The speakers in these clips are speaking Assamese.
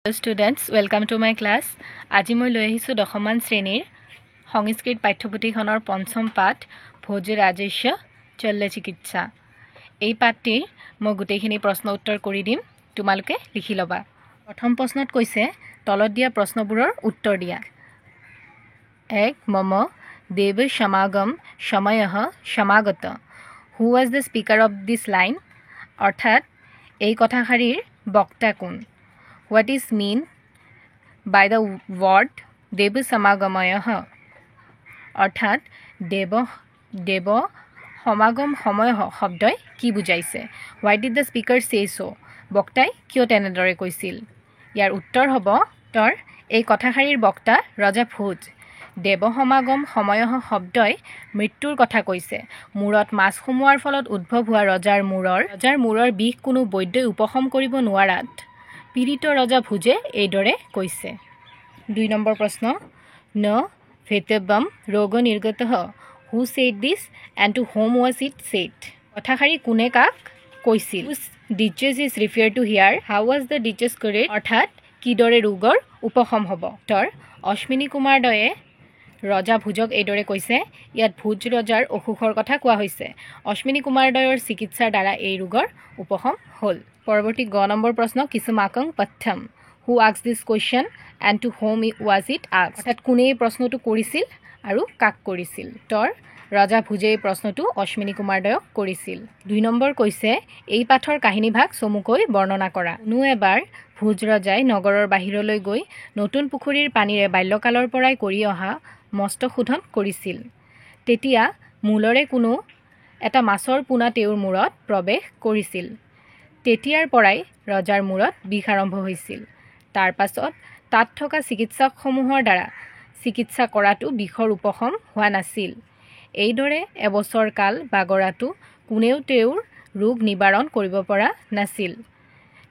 Hello students, welcome to my class. আজি মই লৈ আহিছো দশমান শ্ৰেণীৰ সংস্কৃত পাঠ্যপুথিখনৰ পঞ্চম পাঠ ভোজ ৰাজস্য চল্য চিকিৎসা। এই পাঠটিৰ মই গোটেইখিনি প্ৰশ্ন উত্তৰ কৰি দিম, তোমালোকে লিখি ল'বা। প্ৰথম প্ৰশ্নত কৈছে তলত দিয়া প্ৰশ্নবোৰৰ উত্তৰ দিয়া। এক মম দেৱ সমাগম সময়হ সমাগত। Who was the speaker of this line? অৰ্থাৎ এই কথাষাৰিৰ বক্তা কোন? What is mean by the word দেৱ সমাগময়ঃ? অৰ্থাৎ দেৱ সমাগম সময় শব্দই কি বুজাইছে? Why did the speaker say so? বক্তাই কিয় তেনেদৰে কৈছিল? ইয়াৰ উত্তৰ হ'ব এই কথাষাৰিৰ বক্তা ৰজা ভোজ। দেৱ সমাগম সময়হ শব্দই মৃত্যুৰ কথা কৈছে। মূৰত মাছ সোমোৱাৰ ফলত উদ্ভৱ হোৱা ৰজাৰ মূৰৰ বিষ কোনো বৈদ্যই উপশম কৰিব নোৱাৰাত পীড়িত ৰজা ভোজে এইদৰে কৈছে। ২ নম্বৰ প্ৰশ্ন ন ভেতব্যম ৰোগ নিৰ্গতঃ। Who said this and to whom was it said? কথাষাৰি কোনে কাক কৈছিল? Disease is refer to here. How was the disease cured? অৰ্থাৎ কিদৰে ৰোগৰ উপশম হ'ব? অশ্বিনী কুমাৰদ্বয়ে ৰজা ভোজক এইদৰে কৈছে। ইয়াত ভোজ ৰজাৰ অসুখৰ কথা কোৱা হৈছে। অশ্বিনী কুমাৰদ্বয়ৰ চিকিৎসাৰ দ্বাৰা এই ৰোগৰ উপশম হ'ল। পৰৱৰ্তী গ নম্বৰ প্ৰশ্ন কিছুমাকং পথ্যম। Who asked this question and to whom was it asked? অৰ্থাৎ কোনে এই প্ৰশ্নটো কৰিছিল আৰু কাক কৰিছিল? ৰজা ভোজে এই প্ৰশ্নটো অশ্বিনী কুমাৰদ্বয়ক কৰিছিল। ২ নম্বৰ কৈছে এই পাঠৰ কাহিনীভাগ চমুকৈ বৰ্ণনা কৰা। কোনো এবাৰ ভোজ ৰজাই নগৰৰ বাহিৰলৈ গৈ নতুন পুখুৰীৰ পানীৰে বাল্যকালৰ পৰাই কৰি অহা মস্তক শোধন কৰিছিল। তেতিয়া মূলৰে কোনো এটা মাছৰ পোনা তেওঁৰ মূৰত প্ৰৱেশ কৰিছিল। তেতিয়াৰ পৰাই ৰজাৰ মূৰত বিষ আৰম্ভ হৈছিল। তাৰ পাছত তাত থকা চিকিৎসকসমূহৰ দ্বাৰা চিকিৎসা কৰাটো বিষৰ উপশম হোৱা নাছিল। এইদৰে এবছৰ কাল বাগৰাটো কোনেও তেওঁৰ ৰোগ নিবাৰণ কৰিব পৰা নাছিল।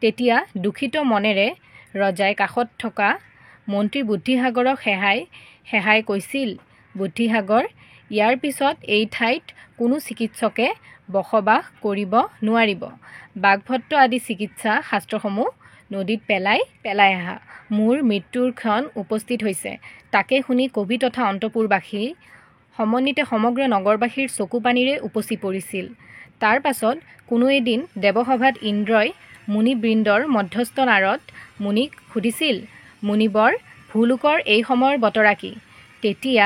তেতিয়া দুখিত মনেৰে ৰজাই কাষত থকা মন্ত্ৰী বুদ্ধিসাগৰক সেহাই কৈছিল, বুদ্ধিসাগৰ, ইয়াৰ পিছত এই ঠাইত কোনো চিকিৎসকে বসবাস কৰিব নোৱাৰিব। বাগভট্ট আদি চিকিৎসা শাস্ত্ৰসমূহ নদীত পেলাই আহা। মোৰ মৃত্যুৰ ক্ষণ উপস্থিত হৈছে। তাকে শুনি কবি তথা অন্তপুৰবাসী সমন্বিতে সমগ্ৰ নগৰবাসীৰ চকু পানীৰে উপচি পৰিছিল। তাৰ পাছত কোনো এদিন দেৱসভাত ইন্দ্ৰই মুনিবৃন্দৰ মধ্যস্থ নাৰদ মুনিক সুধিছিল, মুনিবৰ, ভূলোকৰ এই সময়ৰ বতৰা কি? তেতিয়া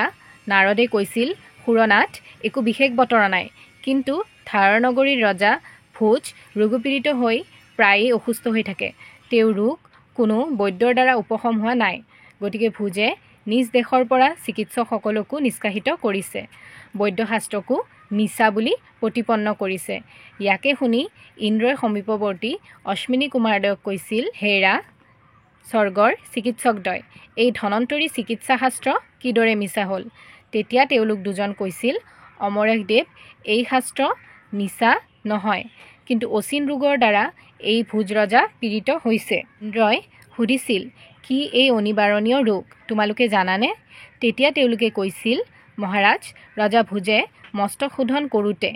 নাৰদে কৈছিল, সুৰনাথ, একো বিশেষ বতৰা নাই, কিন্তু ধাৰনগৰীৰ ৰজা ভোজ ৰোগপীড়িত হৈ প্ৰায়েই অসুস্থ হৈ থাকে। তেওঁৰ ৰোগ কোনো বৈদ্যৰ দ্বাৰা উপশম হোৱা নাই। গতিকে ভোজে নিজ দেশৰ পৰা চিকিৎসকসকলকো নিষ্কাশিত কৰিছে, বৈদ্যশাস্ত্ৰকো মিছা বুলি প্ৰতিপন্ন কৰিছে। ইয়াকে শুনি ইন্দ্ৰই সমীপৱৰ্তী অশ্বিনী কুমাৰদ্বয়ক কৈছিল, হেৰা স্বৰ্গৰ চিকিৎসকদ্বয়, এই ধনন্তৰী চিকিৎসা শাস্ত্ৰ কিদৰে মিছা হ'ল? তেতিয়া তেওঁলোক দুজন কৈছিল, অমৰেশ দেৱ, এই শাস্ত্ৰ মিছা নহয়, কিন্তু অচিন ৰোগৰ দ্বাৰা এই ভোজ ৰজা পীড়িত হৈছে। ইন্দ্ৰই সুধিছিল, কি এই অনিবাৰণীয় ৰোগ তোমালোকে জানানে? তেতিয়া তেওঁলোকে কৈছিল, মহাৰাজ, ৰজা ভোজে মস্তক শোধন কৰোঁতে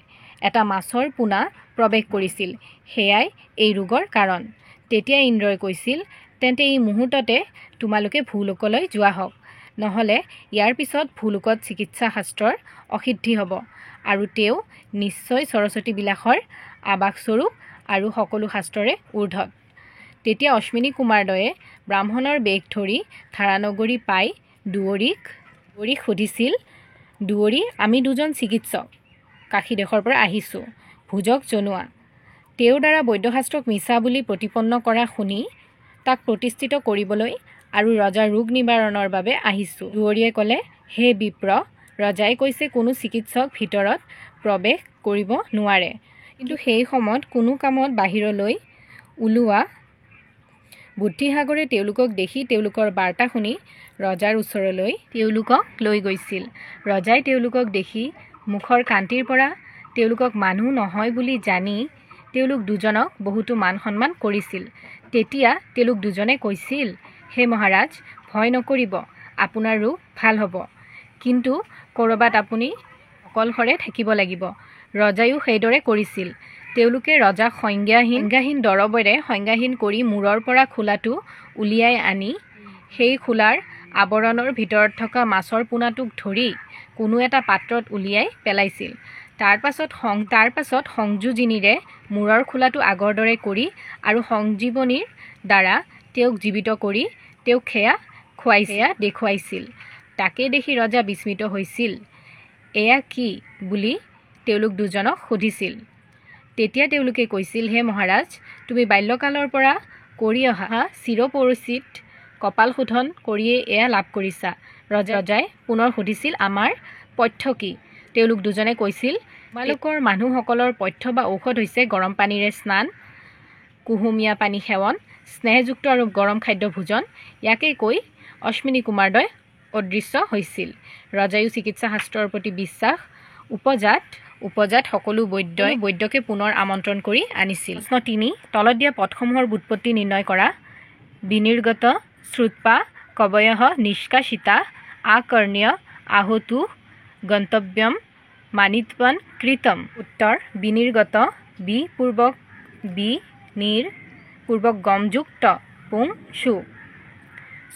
এটা মাছৰ পোনা প্ৰৱেশ কৰিছিল, সেয়াই এই ৰোগৰ কাৰণ। তেতিয়া ইন্দ্ৰই কৈছিল, তেন্তে এই মুহূৰ্ততে তোমালোকে ভূলোকলৈ যোৱা হওক, নহ'লে ইয়াৰ পিছত ভূলোকত চিকিৎসা শাস্ত্ৰৰ অসিদ্ধি হ'ব আৰু তেওঁ নিশ্চয় সৰস্বতী বিলাসৰ আৱাসস্বৰূপ আৰু সকলো শাস্ত্ৰৰে ঊৰ্ধত। তেতিয়া অশ্বিনী কুমাৰদ্বয়ে ব্ৰাহ্মণৰ বেশ ধৰি ধাৰানগৰী পাই দুৱৰীক সুধিছিল, দুৱৰী, আমি দুজন চিকিৎসক কাশী দেশৰ পৰা আহিছোঁ, ভোজক জনোৱা। তেওঁৰ দ্বাৰা বৈদ্যশাস্ত্ৰক মিছা বুলি প্ৰতিপন্ন কৰা শুনি তাক প্ৰতিষ্ঠিত কৰিবলৈ আৰু ৰজাৰ ৰোগ নিবাৰণৰ বাবে আহিছোঁ। দুৱৰীয়ে ক'লে, হে বিপ্ৰ, ৰজাই কৈছে কোনো চিকিৎসক ভিতৰত প্ৰৱেশ কৰিব নোৱাৰে। কিন্তু সেই সময়ত কোনো কামত বাহিৰলৈ ওলোৱা বুদ্ধিসাগৰে তেওঁলোকক দেখি তেওঁলোকৰ বাৰ্তা শুনি ৰজাৰ ওচৰলৈ তেওঁলোকক লৈ গৈছিল। ৰজাই তেওঁলোকক দেখি মুখৰ কান্তিৰ পৰা তেওঁলোকক মানুহ নহয় বুলি জানি তেওঁলোক দুজনক বহুতো মান সন্মান কৰিছিল। তেতিয়া তেওঁলোক দুজনে কৈছিল, হে মহাৰাজ, ভয় নকৰিব, আপোনাৰ ৰোগ ভাল হ'ব, কিন্তু ক'ৰবাত আপুনি অকলশৰে থাকিব লাগিব। ৰজায়ো সেইদৰে কৰিছিল। তেওঁলোকে ৰজাক সংজ্ঞাহীন দৰৱেৰে সংজ্ঞাহীন কৰি মূৰৰ পৰা খোলাটো উলিয়াই আনি সেই খোলাৰ আৱৰণৰ ভিতৰত থকা মাছৰ পোনাটোক ধৰি কোনো এটা পাত্ৰত উলিয়াই পেলাইছিল। তাৰ পাছত সংযোজিনীৰে মূৰৰ খোলাটো আগৰ দৰে কৰি আৰু সংজীৱনীৰ দ্বাৰা তেওঁক জীৱিত কৰি তেওঁক সেয়া দেখুৱাইছিল। তাকে দেখি ৰজা বিস্মিত হৈছিল। এয়া কি বুলি তেওঁলোক দুজনক সুধিছিল। তেতিয়া তেওঁলোকে কৈছিল, হে মহাৰাজ, তুমি বাল্যকালৰ পৰা কৰি অহা চিৰপৰিচিত কপাল শোধন কৰিয়েই এয়া লাভ কৰিছা। ৰজাই পুনৰ সুধিছিল, আমাৰ পথ্য কি? তেওঁলোক দুজনে কৈছিল, তোমালোকৰ মানুহসকলৰ পথ্য বা ঔষধ হৈছে গৰম পানীৰে স্নান, কুহুমীয়া পানী সেৱন, স্নেহযুক্ত আৰু গৰম খাদ্য ভোজন। ইয়াকে কৈ অশ্বিনী কুমাৰদ্বয় অদৃশ্য হৈছিল। ৰজায়ো চিকিৎসা শাস্ত্ৰৰ প্ৰতি বিশ্বাস উপজাত সকলো বৈদ্যকে পুনৰ আমন্ত্ৰণ কৰি আনিছিল। প্ৰশ্ন ৩, তলত দিয়া পদসমূহৰ ব্যুৎপত্তি নিৰ্ণয় কৰা। বিনিৰ্গত, শ্ৰুত্পা, কৱয়ঃ, নিষ্কাশিতা, আকৰ্ণ্য, আহোতু, গন্তব্যম, মানিত্বন, কৃতম। উত্তৰ, বিনিৰ্গত, বি পূৰ্বক গমযুক্ত পুং সু,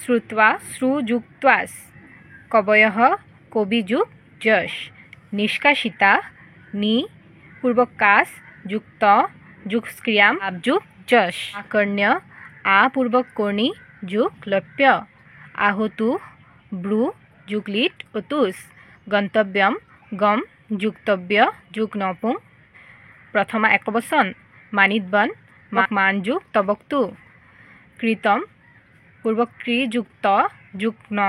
শ্ৰুত্বা শ্ৰুযুক্তাস, কৱয়ঃ কবিযুক যশ, নিষ্কাশিতা নি পূৰ্বক কাচ যুক্ত যুক্স্ক্ৰিয়াম আবযুক যশ, আকৰ্ণ্য আ পূৰ্বক কৰ্ণী যুক লপ্য, আহোতু ব্ৰু যুক লিট অতুচ, গন্তব্যম গম যুক্তব্য যুক নপুং প্ৰথমা একবচন, মানিতবন মান যুক তবক্তু, কৃতম পূৰ্বক ক্ৰি যুক্ত যুক ন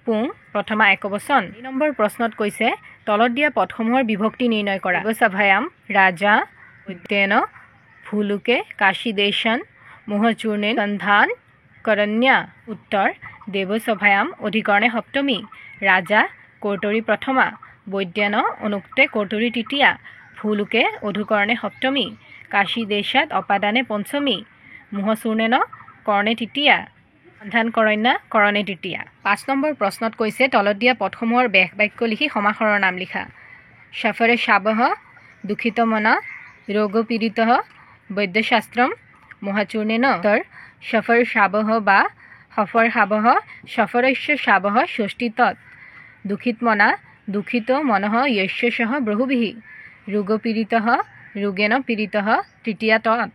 পুং প্ৰথমা একবচন। ২ নম্বৰ প্ৰশ্নত কৈছে, তলত দিয়া পদসমূহৰ বিভক্তি নিৰ্ণয় কৰা। দেৱসভায়াম ৰাজা উদ্যেন ভুলুকে কাশীদেশন মোহচূৰ্ণেন সন্ধান কৰণ্যা। উত্তৰ, দেৱসভায়াম অধিকৰণে সপ্তমী, ৰাজা কৰ্তৰি প্ৰথমা, বৈদ্যান অনুক্তে কৰ্তৰি তৃতীয়া, ভুলুকে অধুকৰণে সপ্তমী, কাশীদেশাত অপাদানে পঞ্চমী, মোহচূৰ্ণেন কৰ্ণে তৃতীয়া, সন্ধান কৰণ্যা কৰণে তৃতীয়া। ৫ নম্বৰ প্ৰশ্নত কৈছে, তলত দিয়া পদসমূহৰ বেশ বাক্য লিখি সমাসৰৰ নাম লিখা। সফৰে শাবঃ দুঃখিতমনা ৰোগপীড়িতঃ বৈদ্যশাস্ত্ৰম মোহচূৰ্ণেন। উত্তৰ, সফৰ শাবঃ বা সফৰ শাবঃ সফৰস্য শাবঃ ষষ্ঠী তৎ, দুঃখিতমনা দুঃখিত মনঃ যস্য সহ বহুভিঃ, ৰোগপীড়িতঃ ৰোগেন পীড়িতঃ তৃতীয়া তৎ,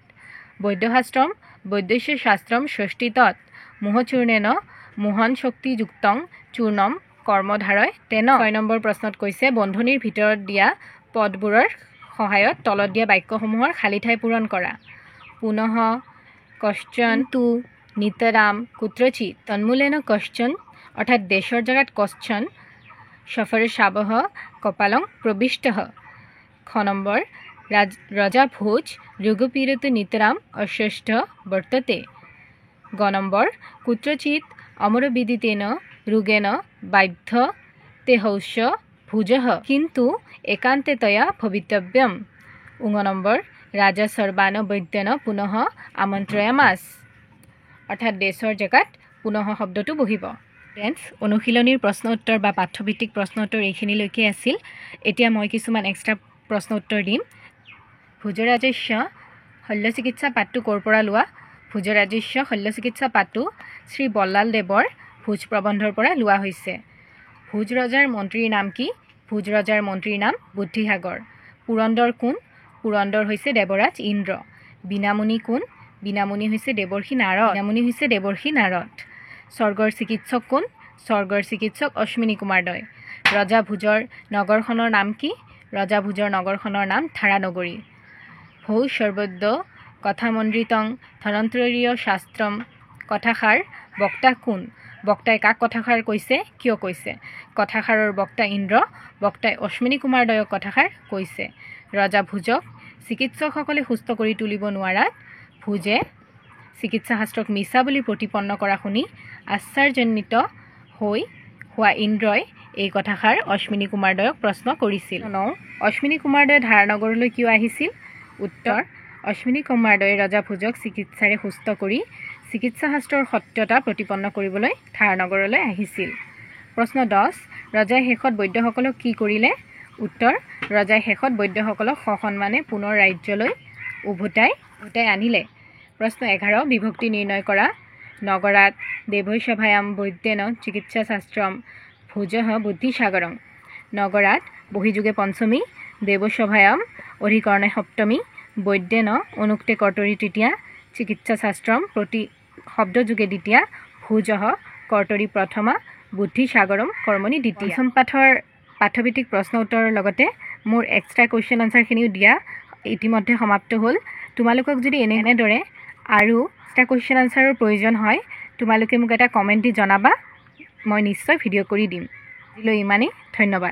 বৈদ্যশাস্ত্ৰম বৈদ্যস্য শাস্ত্ৰম ষষ্ঠী তৎ, মোহচূৰ্ণেন মোহন শক্তিযুক্তং চূৰ্ণম কৰ্মধাৰয় তেন। ৬ নম্বৰ প্ৰশ্নত কৈছে, বন্ধনীৰ ভিতৰত দিয়া পদবোৰৰ সহায়ত তলত দিয়া বাক্যসমূহৰ খালী ঠাই পূৰণ কৰা। পুনঃ, কশ্চন, তু, নিতৰাম, কুত্ৰচিৎ, তন্মূলেন কশ্চন অৰ্থাৎ দেশৰ জেগাত কশ্চন, সফৰে শাবঃ কপালং প্ৰবিষ্টঃ। খ নম্বৰ, ৰজা ভোজ ৰোগপীড়িত নিতৰাম অস্বস্থ বৰ্ততে। গ নম্বৰ, কুত্ৰচিৎ অমৰবিদিতেন ৰোগেন বাধ্য তেহৌষ ভোজঃ কিন্তু একান্তে তয়া ভবিতব্যম। ঙ নম্বৰ, ৰাজা সৰ্বান বৈদ্যান পুনঃ আমন্ত্ৰয়ামাস, অৰ্থাৎ দেশৰ জেগাত পুনঃ শব্দটো বহিব। অনুশীলনীৰ প্ৰশ্ন উত্তৰ বা পাঠ্যভিত্তিক প্ৰশ্ন উত্তৰ এইখিনিলৈকে আছিল। এতিয়া মই কিছুমান এক্সট্ৰা প্ৰশ্ন উত্তৰ দিম। ভোজৰাজস্য শল্যচিকিৎসা পাঠটো ক'ৰ পৰা লোৱা? ভোজৰাজস্য শল্যচিকিৎসা পাঠটো শ্ৰী বল্লাল দেৱৰ ভোজ প্ৰবন্ধৰ পৰা লোৱা হৈছে। ভোজ ৰজাৰ মন্ত্ৰীৰ নাম কি? ভোজ ৰজাৰ মন্ত্ৰীৰ নাম বুদ্ধিসাগৰ। পুৰন্দৰ কোন? পুৰন্দৰ হৈছে দেৱৰাজ ইন্দ্ৰ। বীণামণি কোন? বীণামণি হৈছে দেৱৰ্ষি নাৰদ। স্বৰ্গৰ চিকিৎসক কোন? স্বৰ্গৰ চিকিৎসক অশ্বিনী কুমাৰদ্বয়। ৰজা ভোজৰ নগৰখনৰ নাম কি? ৰজা ভোজৰ নগৰখনৰ নাম ধাৰানগৰী। ভৌ সৰ্বদ্য কথামন্দ্ৰিতং ধনন্তৰীয় শাস্ত্ৰম কথাষাৰ বক্তা কোন? বক্তাই কাক কথাষাৰ কৈছে? কিয় কৈছে? কথাষাৰৰ বক্তা ইন্দ্ৰ, বক্তাই অশ্বিনী কুমাৰদ্বয়ক কথাষাৰ কৈছে। ৰজা ভোজক চিকিৎসকসকলে সুস্থ কৰি তুলিব নোৱাৰাত ভোজে চিকিৎসা শাস্ত্ৰক মিছা বুলি প্ৰতিপন্ন কৰা শুনি আশ্চৰ্যান্বিত হোৱা ইন্দ্ৰই এই কথাষাৰ অশ্বিনী কুমাৰদ্বয়ক প্ৰশ্ন কৰিছিল। অশ্বিনী কুমাৰদ্বয়ে ধাৰানগৰলৈ কিয় আহিছিল? উত্তৰ, অশ্বিনী কুমাৰদ্বয়ে ৰজা ভোজক চিকিৎসাৰে সুস্থ কৰি চিকিৎসা শাস্ত্ৰৰ সত্যতা প্ৰতিপন্ন কৰিবলৈ ধাৰানগৰলৈ আহিছিল। প্ৰশ্ন ১০, ৰজাই শেষত বৈদ্যসকলক কি কৰিলে? উত্তৰ, ৰজাই শেষত বৈদ্যসকলক সসন্মানে পুনৰ ৰাজ্যলৈ উভতাই আনিলে। প্ৰশ্ন 11 বিভক্তি নিৰ্ণয় কৰা। নগৰাত দেৱৈসভায়াম বৈদ্যেন চিকিৎসা শাস্ত্ৰম ভোজঃ বুদ্ধিসাগৰং। নগৰাত বহিযোগে পঞ্চমী, দেৱসভায়াম অধিকৰণে সপ্তমী, বৈদ্যেন অনুক্তে কৰ্তৰি তৃতীয়া, চিকিৎসা শাস্ত্ৰম প্ৰতি শব্দযোগে দ্বিতীয়া, ভোজঃ কৰ্তৰি প্ৰথমা, বুদ্ধিসাগৰম কৰ্মণি দ্বিতীয়া। প্ৰথম পাঠৰ পাঠ্যভিত্তিক প্ৰশ্ন উত্তৰৰ লগতে মোৰ এক্সট্ৰা কুৱেশ্যন আনচাৰখিনিও দিয়া ইতিমধ্যে সমাপ্ত হ'ল। তোমালোকক যদি এনেদৰে আৰু এক্সট্ৰা কুৱেশ্যন আনচাৰৰ প্ৰয়োজন হয় তোমালোকে মোক এটা কমেণ্ট দি জনাবা, মই নিশ্চয় ভিডিঅ' কৰি দিম। আজিলৈ ইমানেই, ধন্যবাদ।